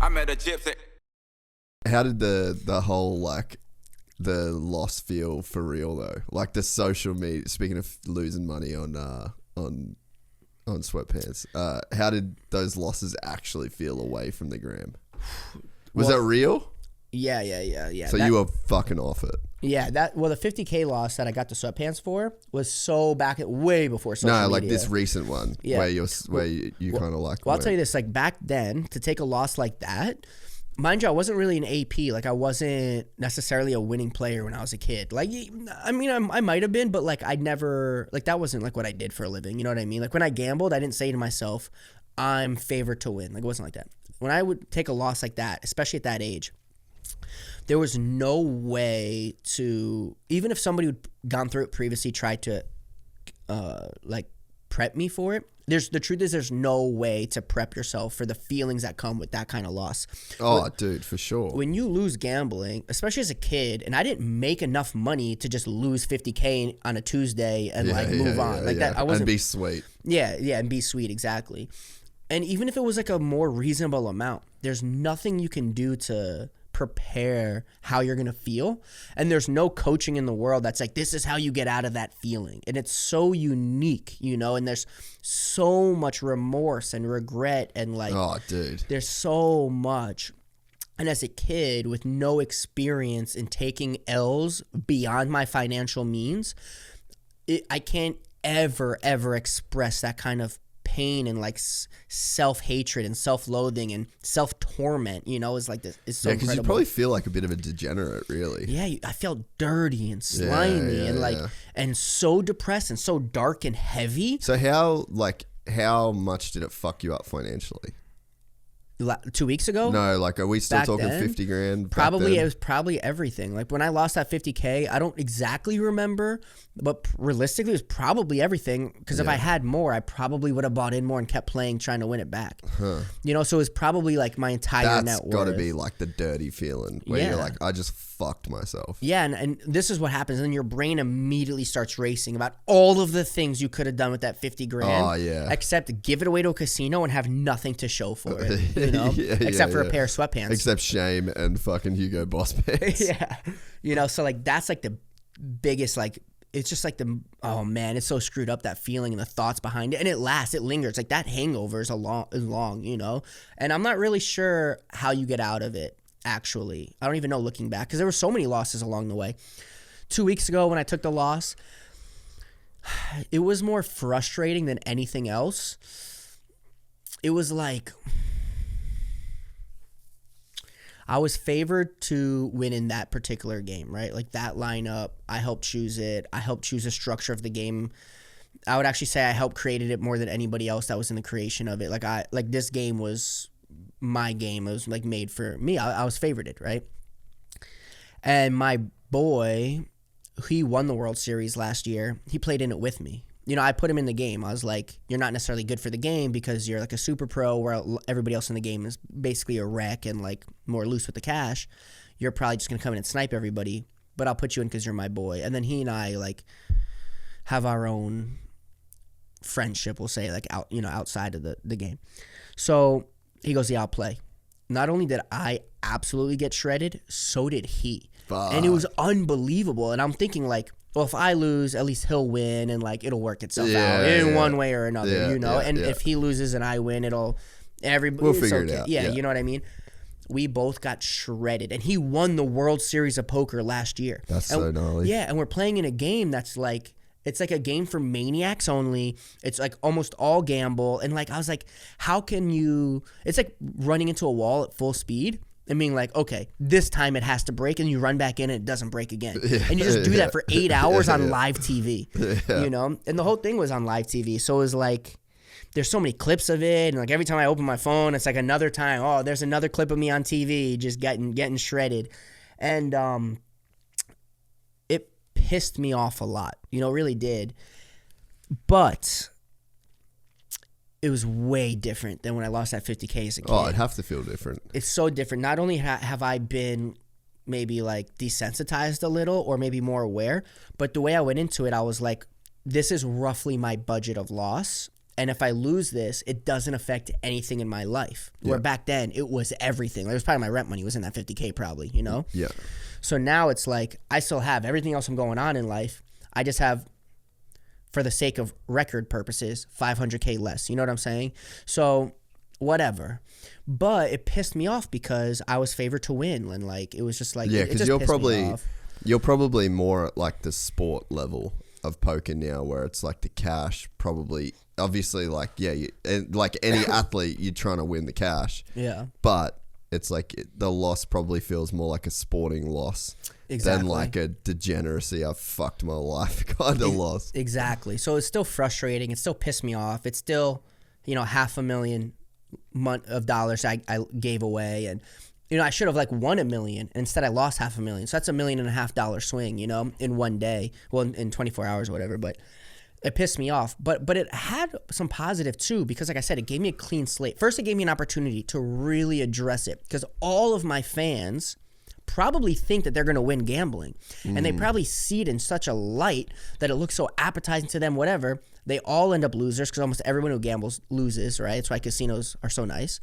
I met a gypsy. How did the whole like the loss feel for real though? Like the social media. Speaking of losing money on sweatpants, how did those losses actually feel away from the gram? Was that real? Yeah. So you were fucking off it. Yeah, the $50K loss that I got the sweatpants for was so back at way before social media. No, like this recent one where you kind of like. Well, I'll tell you this: like back then, to take a loss like that, mind you, I wasn't really an AP. Like I wasn't necessarily a winning player when I was a kid. Like, I mean, I might have been, but like I never like that wasn't like what I did for a living. You know what I mean? Like when I gambled, I didn't say to myself, "I'm favored to win." Like it wasn't like that. When I would take a loss like that, especially at that age, there was no way to, even if somebody who'd gone through it previously tried to like prep me for it, the truth is there's no way to prep yourself for the feelings that come with that kind of loss. Dude, for sure. When you lose gambling, especially as a kid, and I didn't make enough money to just lose $50K on a Tuesday and move on. That I wasn't, and be sweet. Yeah, and be sweet, exactly. And even if it was like a more reasonable amount, there's nothing you can do to prepare how you're going to feel. And there's no coaching in the world that's like, this is how you get out of that feeling. And it's so unique, you know, and there's so much remorse and regret and like, there's so much. And as a kid with no experience in taking L's beyond my financial means, I can't ever express that kind of pain and like self-hatred and self-loathing and self-torment, you know, is like this. It's so incredible. Because you probably feel like a bit of a degenerate, really. Yeah, I felt dirty and slimy and so depressed and so dark and heavy. So how much did it fuck you up financially? 2 weeks ago? No, like are we still Back talking then? 50 grand? Probably, it was probably everything. Like when I lost that 50K, I don't exactly remember, but realistically, it was probably everything. Because if I had more, I probably would have bought in more and kept playing, trying to win it back. You know, so it was probably like my entire net worth. That's got to be like the dirty feeling where you're like, I just fucked myself. Yeah, and this is what happens. And your brain immediately starts racing about all of the things you could have done with that 50 grand. Oh, yeah. Except give it away to a casino and have nothing to show for it. You know, except for a pair of sweatpants. Except shame and fucking Hugo Boss pants. Yeah, you know, so like that's like the biggest like. It's just like oh man, it's so screwed up, that feeling and the thoughts behind it, and it lasts, it lingers. Like that hangover is long, you know. And I'm not really sure how you get out of it. Actually, I don't even know looking back because there were so many losses along the way. 2 weeks ago when I took the loss, it was more frustrating than anything else. It was like I was favored to win in that particular game, right? Like that lineup, I helped choose it. I helped choose the structure of the game. I would actually say I helped created it more than anybody else that was in the creation of it. Like this game was my game. It was like made for me. I was favorited, right? And my boy, he won the World Series last year. He played in it with me. You know, I put him in the game. I was like, you're not necessarily good for the game because you're like a super pro where everybody else in the game is basically a wreck and like more loose with the cash. You're probably just going to come in and snipe everybody, but I'll put you in because you're my boy. And then he and I like have our own friendship, we'll say, like outside of the game. So he goes, yeah, I'll play. Not only did I absolutely get shredded, so did he. Fuck. And it was unbelievable. And I'm thinking like, well, if I lose, at least he'll win and like it'll work itself out in one way or another, you know. And if he loses and I win, we'll figure it out. Yeah, you know what I mean? We both got shredded, and he won the World Series of Poker last year. That's so gnarly. Yeah, and we're playing in a game that's like, it's like a game for maniacs only. It's like almost all gamble. And like, I was like, how can you, it's like running into a wall at full speed and being like, okay, this time it has to break, and you run back in and it doesn't break again. And you just do that for 8 hours on live TV, you know? And the whole thing was on live TV. So it was like, there's so many clips of it. And like every time I open my phone, it's like another time, oh, there's another clip of me on TV just getting shredded. And it pissed me off a lot, you know, it really did. But it was way different than when I lost that 50K as a kid. Oh, it'd have to feel different. It's so different. Not only have I been maybe like desensitized a little or maybe more aware, but the way I went into it, I was like, this is roughly my budget of loss. And if I lose this, it doesn't affect anything in my life. Where back then, it was everything. Like, it was probably my rent money was in that $50K probably, you know? Yeah. So now it's like I still have everything else I'm going on in life. I just have, for the sake of record purposes, $500K less. You know what I'm saying? So whatever. But it pissed me off because I was favored to win. And like, it was just like, Yeah, because you're probably more at like the sport level of poker now, where it's like the cash probably, obviously, like, like any athlete, you're trying to win the cash. Yeah. But it's like the loss probably feels more like a sporting loss than like a degeneracy, I've fucked my life kind of loss. Exactly. So it's still frustrating. It still pissed me off. It's still, $500,000 I gave away. And, I should have like won $1 million. Instead, I lost $500,000. So that's $1.5 million swing, in one day. Well, in 24 hours or whatever. But it pissed me off. But it had some positive too, because like I said, it gave me a clean slate. First, it gave me an opportunity to really address it, because all of my fans probably think that they're going to win gambling. And they probably see it in such a light that it looks so appetizing to them, whatever. They all end up losers, because almost everyone who gambles loses, right? That's why casinos are so nice.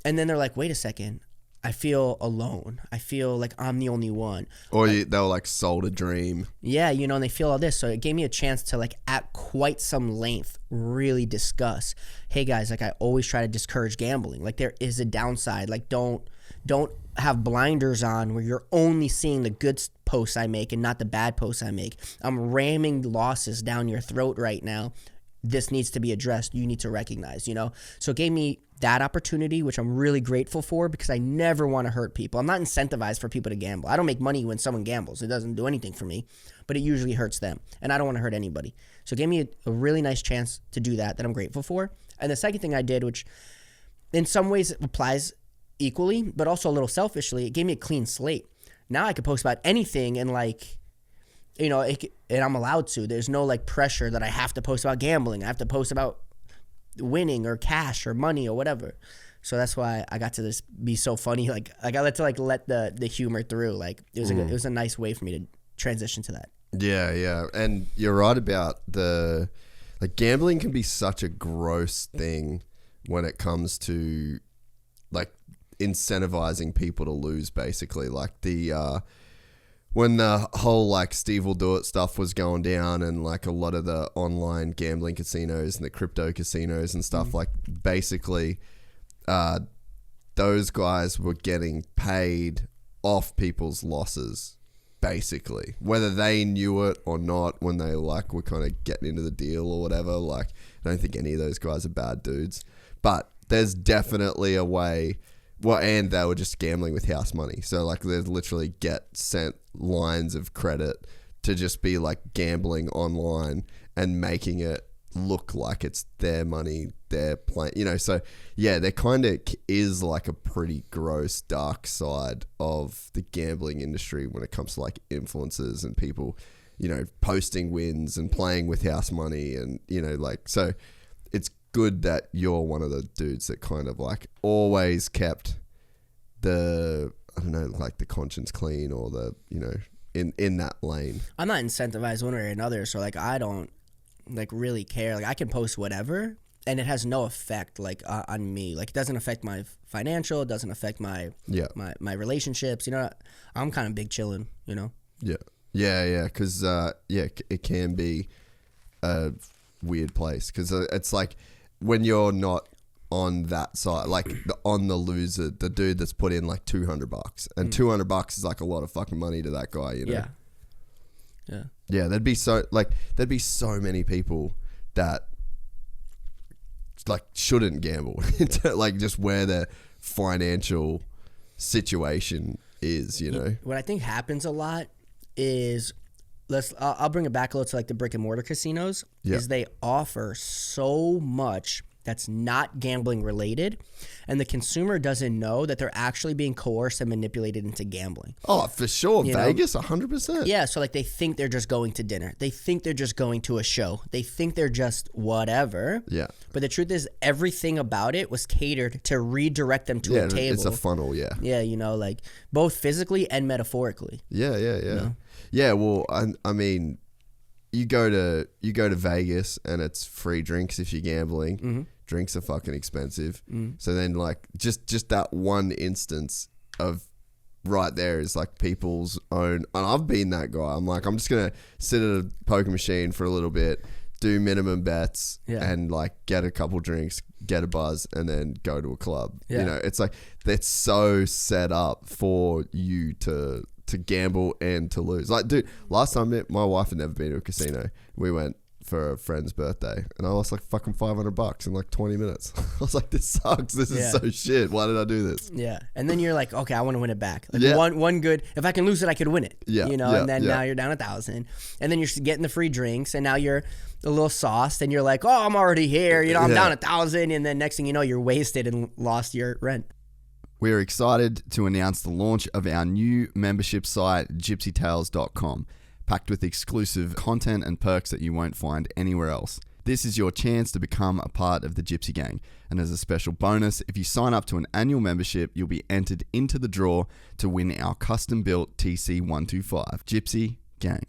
And then they're like, wait a second. I feel alone. I feel like I'm the only one. Or they were like sold a dream. Yeah, and they feel all this. So it gave me a chance to like at quite some length really discuss, hey guys, like I always try to discourage gambling. Like there is a downside. Like don't have blinders on where you're only seeing the good posts I make and not the bad posts I make. I'm ramming losses down your throat right now. This needs to be addressed. You need to recognize, So it gave me that opportunity, which I'm really grateful for, because I never want to hurt people. I'm not incentivized for people to gamble. I don't make money when someone gambles. It doesn't do anything for me, but it usually hurts them, and I don't want to hurt anybody. So it gave me a really nice chance to do that I'm grateful for. And the second thing I did, which in some ways applies equally, but also a little selfishly, it gave me a clean slate. Now I could post about anything and and I'm allowed to. There's no like pressure that I have to post about gambling. I have to post about winning or cash or money or whatever. So that's why I got to this be so funny. Like I got to let the humor through. Like it was a nice way for me to transition to that. Yeah. And you're right about gambling can be such a gross thing when it comes to like incentivizing people to lose, basically. Like when the whole like Steve will do it stuff was going down, and like a lot of the online gambling casinos and the crypto casinos and stuff, like basically those guys were getting paid off people's losses, basically, whether they knew it or not. When they like were kind of getting into the deal or whatever, like I don't think any of those guys are bad dudes, but there's definitely a way. Well, and they were just gambling with house money. So, like, they literally get sent lines of credit to just be, like, gambling online and making it look like it's their money, they're playing, So, yeah, there kind of is, like, a pretty gross, dark side of the gambling industry when it comes to, like, influencers and people, posting wins and playing with house money and, so it's good that you're one of the dudes that kind of like always kept the conscience clean, or the in that lane. I'm not incentivized one way or another, so like I don't like really care. Like I can post whatever and it has no effect like on me. Like it doesn't affect my financial, it doesn't affect my relationships. I'm kind of big chillin'. Yeah, because it can be a weird place, because it's like when you're not on that side, like on the loser, the dude that's put in like $200, and $200 is like a lot of fucking money to that guy, Yeah, there'd be so many people that like shouldn't gamble, like just where their financial situation is, What I think happens a lot is, I'll bring it back a little to like the brick and mortar casinos, is they offer so much that's not gambling related, and the consumer doesn't know that they're actually being coerced and manipulated into gambling. Oh, for sure. Vegas, 100%. Yeah, so like they think they're just going to dinner. They think they're just going to a show. They think they're just whatever. Yeah. But the truth is everything about it was catered to redirect them to a table. It's a funnel, yeah. Yeah, like both physically and metaphorically. Yeah. Yeah, well, I mean, you go to Vegas and it's free drinks if you're gambling. Mm-hmm. Drinks are fucking expensive. Mm-hmm. So then like just that one instance of right there is like people's own, and I've been that guy. I'm like, I'm just gonna sit at a poker machine for a little bit, do minimum bets, and like get a couple drinks, get a buzz, and then go to a club. You know, it's like it's so set up for you to gamble and to lose. Like, dude, last time my wife had never been to a casino. We went for a friend's birthday and I lost like fucking $500 in like 20 minutes. I was like, this sucks. This is so shit. Why did I do this? Yeah. And then you're like, okay, I want to win it back. Like one good, if I can lose it, I could win it. Yeah. You know, and then now you're down 1,000 and then you're getting the free drinks and now you're a little sauced and you're like, oh, I'm already here. You know, I'm down 1,000 and then next thing you know, you're wasted and lost your rent. We're excited to announce the launch of our new membership site, gypsytales.com. packed with exclusive content and perks that you won't find anywhere else. This is your chance to become a part of the Gypsy Gang. And as a special bonus, if you sign up to an annual membership, you'll be entered into the draw to win our custom-built TC125. Gypsy Gang.